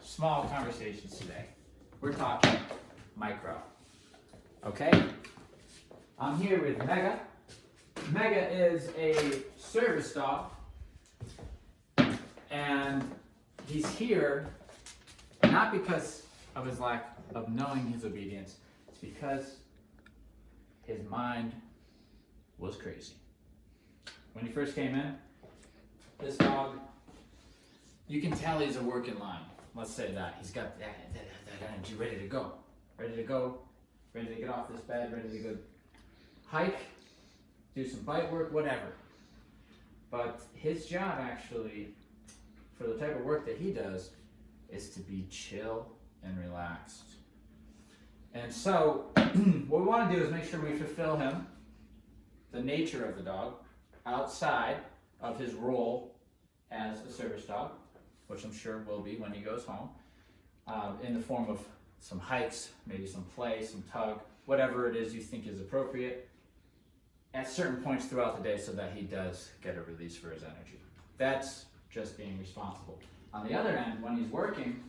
small conversations today. We're talking micro. Okay? I'm here with Mega. Mega is a service dog, and he's here not because of his lack of knowing his obedience, it's because his mind was crazy. When he first came in, this dog, you can tell he's a working line. Let's say that. He's got that energy ready to go. Ready to go, ready to get off this bed, ready to go hike, do some bite work, whatever. But his job actually, for the type of work that he does, is to be chill and relaxed. And so, what we want to do is make sure we fulfill him, the nature of the dog, outside of his role as a service dog, which I'm sure will be when he goes home, in the form of some hikes, maybe some play, some tug, whatever it is you think is appropriate at certain points throughout the day so that he does get a release for his energy. That's just being responsible. On the other end, when he's working,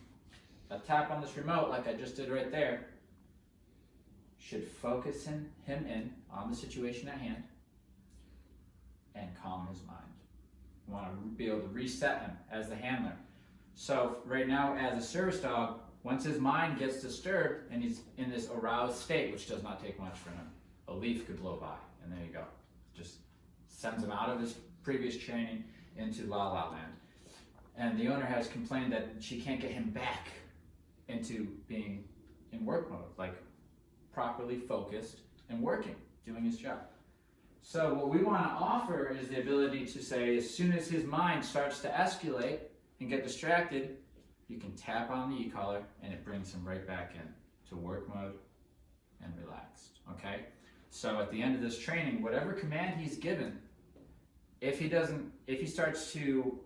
a tap on this remote, like I just did right there, should focus him in on the situation at hand and calm his mind. You want to be able to reset him as the handler. So right now, as a service dog, once his mind gets disturbed and he's in this aroused state, which does not take much for him, a leaf could blow by, and there you go. Just sends him out of his previous training into La La Land. And the owner has complained that she can't get him back into being in work mode, like properly focused and working, doing his job. So what we want to offer is the ability to say, as soon as his mind starts to escalate and get distracted, you can tap on the e-collar and it brings him right back in to work mode and relaxed, okay? So at the end of this training, whatever command he's given, if he starts to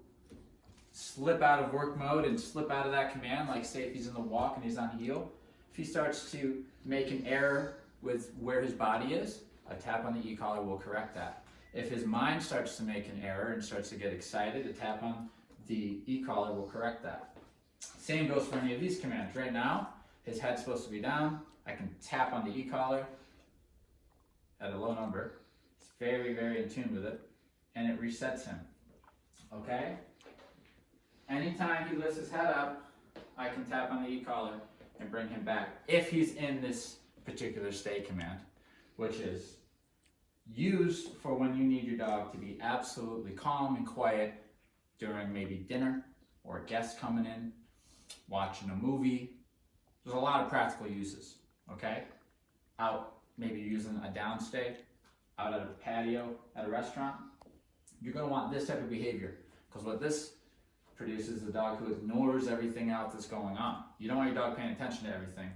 slip out of work mode and slip out of that command, like say if he's in the walk and he's on heel, if he starts to make an error with where his body is, a tap on the e-collar will correct that. If his mind starts to make an error and starts to get excited, a tap on the e-collar will correct that. Same goes for any of these commands. Right now, his head's supposed to be down. I can tap on the e-collar at a low number. It's very, very in tune with it, and it resets him. Okay? Anytime he lifts his head up, I can tap on the e-collar and bring him back if he's in this particular stay command, which is used for when you need your dog to be absolutely calm and quiet during maybe dinner or guests coming in, watching a movie. There's a lot of practical uses, okay? Out, maybe using a downstay, out at a patio at a restaurant. You're gonna want this type of behavior, because what this produces is a dog who ignores everything else that's going on. You don't want your dog paying attention to everything,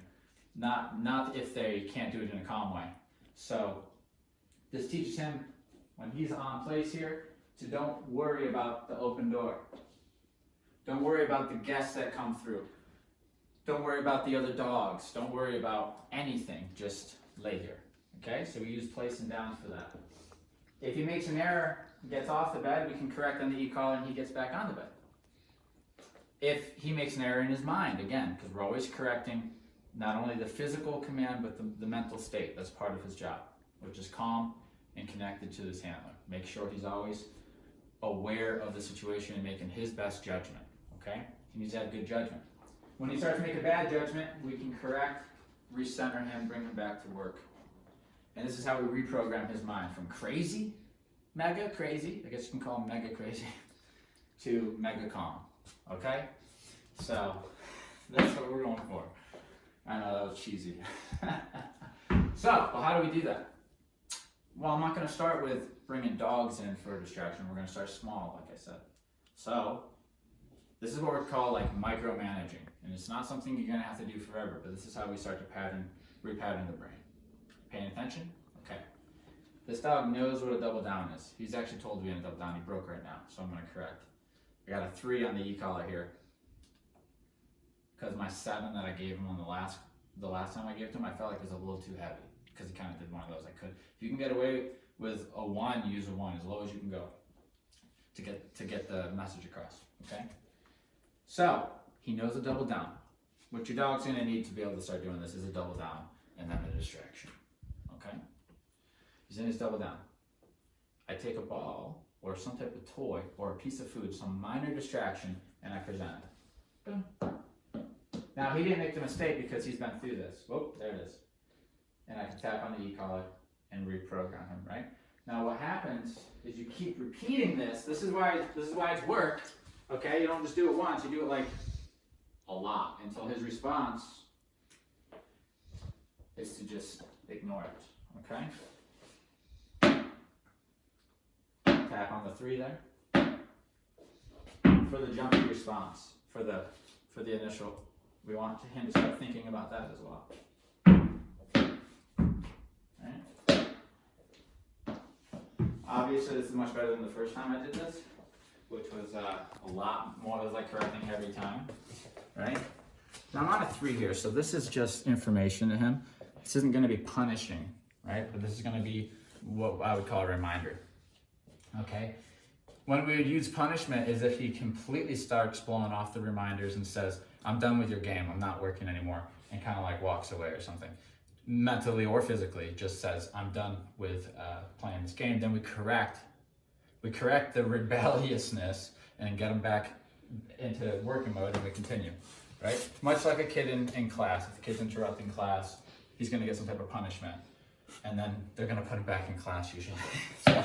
not if they can't do it in a calm way. So this teaches him, when he's on place here, to don't worry about the open door. Don't worry about the guests that come through. Don't worry about the other dogs. Don't worry about anything. Just lay here. Okay? So we use place and down for that. If he makes an error, gets off the bed, we can correct on the e-collar and he gets back on the bed. If he makes an error in his mind, again, because we're always correcting not only the physical command, but the mental state. That's part of his job, which is calm and connected to his handler. Make sure he's always aware of the situation and making his best judgment. Okay? He needs to have good judgment. When he starts to make a bad judgment, we can correct, recenter him, bring him back to work. And this is how we reprogram his mind from crazy, mega crazy, I guess you can call him mega crazy, to mega calm. Okay? So, that's what we're going for. I know that was cheesy. So, well, how do we do that? Well, I'm not going to start with bringing dogs in for a distraction. We're going to start small, like I said. So, this is what we're called like micromanaging. And it's not something you're going to have to do forever, but this is how we start to repattern the brain. Paying attention? Okay. This dog knows what a double down is. He's actually told to be in a double down. He broke right now, so I'm going to correct. I got a 3 on the e-collar here. Because my 7 that I gave him on the last time I gave it to him, I felt like it was a little too heavy. Because he kind of did one of those. I could. If you can get away with a 1, use a 1 as low as you can go to get the message across. Okay. So he knows a double down. What your dog's gonna need to be able to start doing this is a double down and then a distraction, okay? He's in his double down. I take a ball or some type of toy or a piece of food, some minor distraction, and I present it. Boom. Now he didn't make the mistake because he's been through this. Whoop, there it is. And I can tap on the e-collar and reprogram him, right? Now what happens is you keep repeating this. This is why it's worked. Okay, you don't just do it once, you do it like a lot until his response is to just ignore it. Okay? Tap on the 3 there. For the jumpy response, for the initial, we want him to start thinking about that as well. Right? Obviously, this is much better than the first time I did this, which was a lot more. It was like correcting every time, right? Now I'm on a 3 here, so this is just information to him. This isn't going to be punishing, right? But this is going to be what I would call a reminder. Okay? When we would use punishment is if he completely starts blowing off the reminders and says, I'm done with your game, I'm not working anymore, and kind of like walks away or something. Mentally or physically, just says, I'm done with playing this game. Then we correct the rebelliousness and get him back into working mode, and we continue, right? Much like a kid in class. If the kid's interrupting class, he's going to get some type of punishment, and then they're going to put him back in class usually. So,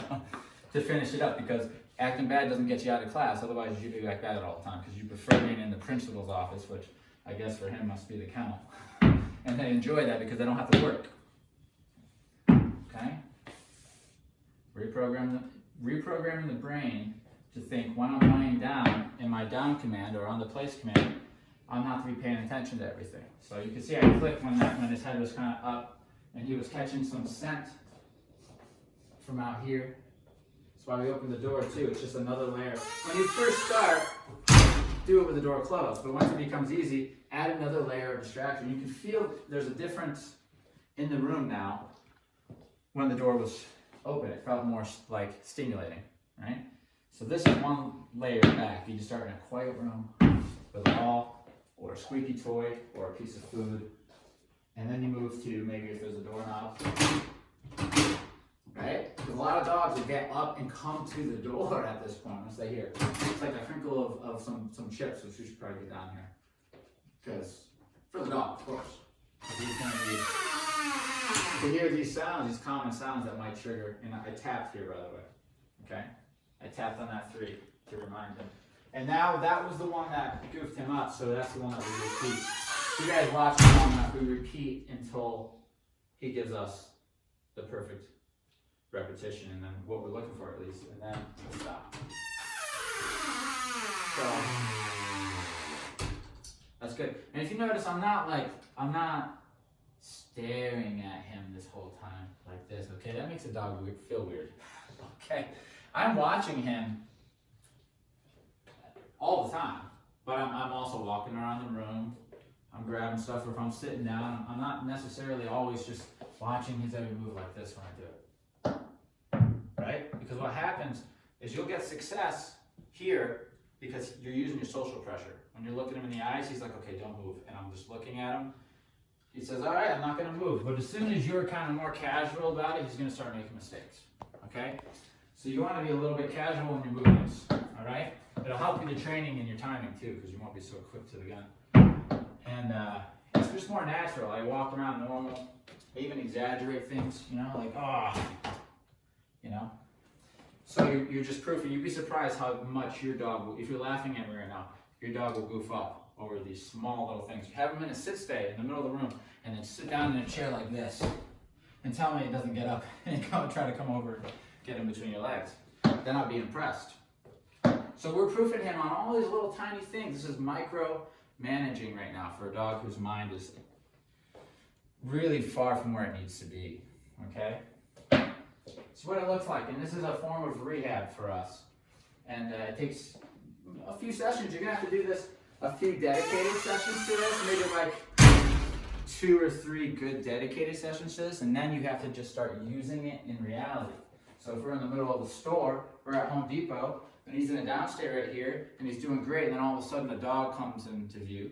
to finish it up, because acting bad doesn't get you out of class, otherwise you act bad all the time, because you prefer being in the principal's office, which I guess for him must be the kennel. And they enjoy that because they don't have to work. Okay? Reprogramming the brain to think when I'm lying down in my down command or on the place command, I'm not to be paying attention to everything. So you can see I clicked when his head was kind of up and he was catching some scent from out here. That's why we opened the door too. It's just another layer. When you first start, do it with the door closed. But once it becomes easy, add another layer of distraction. You can feel there's a difference in the room now. When the door was open, it felt more like stimulating, right? So this is one layer back. You just start in a quiet room with a ball or a squeaky toy or a piece of food. And then you move to maybe if there's a doorknob. Right? Because a lot of dogs will get up and come to the door at this point once they hear it. It's like a crinkle of some chips, which we should probably get down here. Because, for the dog, of course. He's going to hear these sounds, these common sounds that might trigger. And I tapped here, by the way. Okay? I tapped on that 3 to remind him. And now that was the one that goofed him up, so that's the one that we repeat. You guys watch the one that we repeat until he gives us the perfect repetition, and then what we're looking for at least, and then we'll stop. So that's good. And if you notice, I'm not staring at him this whole time like this. Okay, that makes a dog feel weird. Okay, I'm watching him all the time, but I'm also walking around the room. I'm grabbing stuff, or if I'm sitting down, I'm not necessarily always just watching his every move like this when I do it. Right? Because what happens is you'll get success here because you're using your social pressure. When you're looking him in the eyes, he's like, okay, don't move. And I'm just looking at him. He says, all right, I'm not going to move. But as soon as you're kind of more casual about it, he's going to start making mistakes. Okay? So you want to be a little bit casual in your movements. All right? It'll help you the training and your timing too, because you won't be so quick to the gun. And it's just more natural. I walk around normal. I even exaggerate things, like, you know. So you're just proofing. You'd be surprised how much your dog will, if you're laughing at me right now, your dog will goof up over these small little things. You have him in a sit stay in the middle of the room, and then sit down in a chair like this, and tell me he doesn't get up and try to come over and get in between your legs. Then I'll be impressed. So we're proofing him on all these little tiny things. This is micro managing right now for a dog whose mind is really far from where it needs to be. Okay? It's what it looks like, and this is a form of rehab for us. And it takes a few sessions. You're gonna have to do this, a few dedicated sessions to this, maybe like 2 or 3 good dedicated sessions to this, and then you have to just start using it in reality. So if we're in the middle of the store, we're at Home Depot, and he's in a downstay right here, and he's doing great, and then all of a sudden a dog comes into view,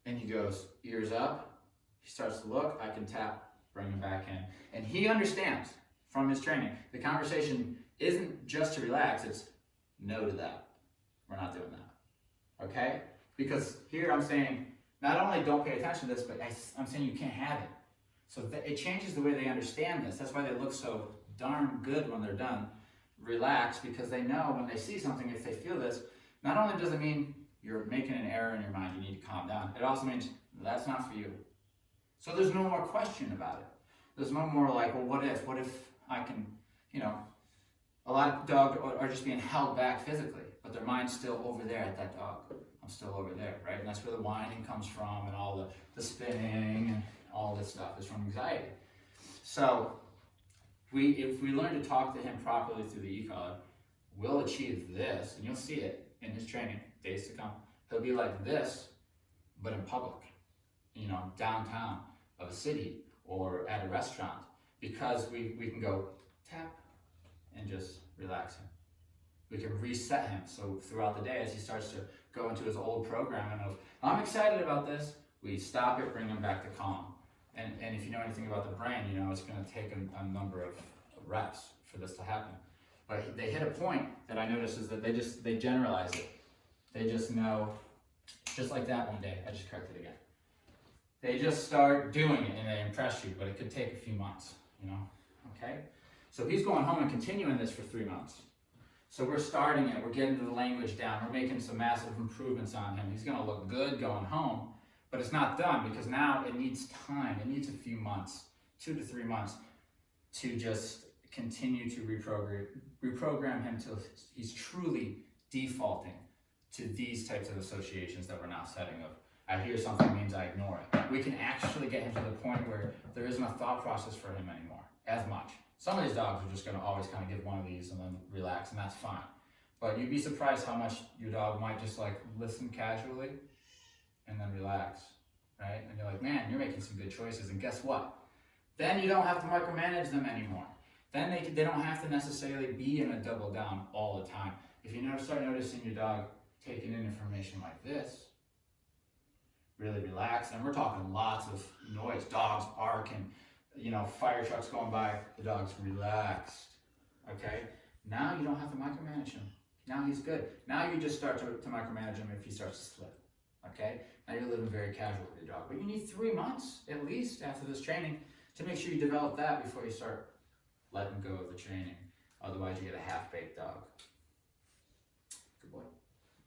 and he goes, ears up, he starts to look, I can tap, bring him back in. And he understands from his training, the conversation isn't just to relax, it's no to that. We're not doing that, okay? Because here I'm saying, not only don't pay attention to this, but I'm saying you can't have it. So it changes the way they understand this. That's why they look so darn good when they're done. Relax, because they know when they see something, if they feel this, not only does it mean you're making an error in your mind, you need to calm down, it also means that's not for you. So there's no more question about it. There's no more like, well, what if I can, a lot of dogs are just being held back physically, but their mind's still over there at that dog. I'm still over there, right? And that's where the whining comes from, and all the spinning and all this stuff is from anxiety. So if we learn to talk to him properly through the e-collar, we'll achieve this, and you'll see it in his training, days to come. He'll be like this, but in public, downtown of a city or at a restaurant, because we can go tap and just relax him. We can reset him, so throughout the day as he starts to go into his old programming of, I'm excited about this, we stop it, bring him back to calm. And if you know anything about the brain, it's going to take a number of reps for this to happen. But they hit a point that I noticed is that they generalize it. They just know, just like that one day, I just corrected again. They just start doing it and they impress you, but it could take a few months, okay? So he's going home and continuing this for 3 months. So we're starting it, we're getting the language down, we're making some massive improvements on him. He's gonna look good going home, but it's not done because now it needs time. It needs a few months, 2 to 3 months, to just continue to reprogram him till he's truly defaulting to these types of associations that we're now setting of, I hear something means I ignore it. We can actually get him to the point where there isn't a thought process for him anymore, as much. Some of these dogs are just gonna always kind of give one of these and then relax, and that's fine. But you'd be surprised how much your dog might just like listen casually and then relax, right? And you're like, man, you're making some good choices, and guess what? Then you don't have to micromanage them anymore. Then they don't have to necessarily be in a double down all the time. If you start noticing your dog taking in information like this, really relax, and we're talking lots of noise, dogs barking, fire trucks going by, the dog's relaxed, okay? Now you don't have to micromanage him. Now he's good. Now you just start to micromanage him if he starts to slip, okay? Now you're living very casual with your dog, but you need 3 months at least after this training to make sure you develop that before you start letting go of the training. Otherwise you get a half-baked dog.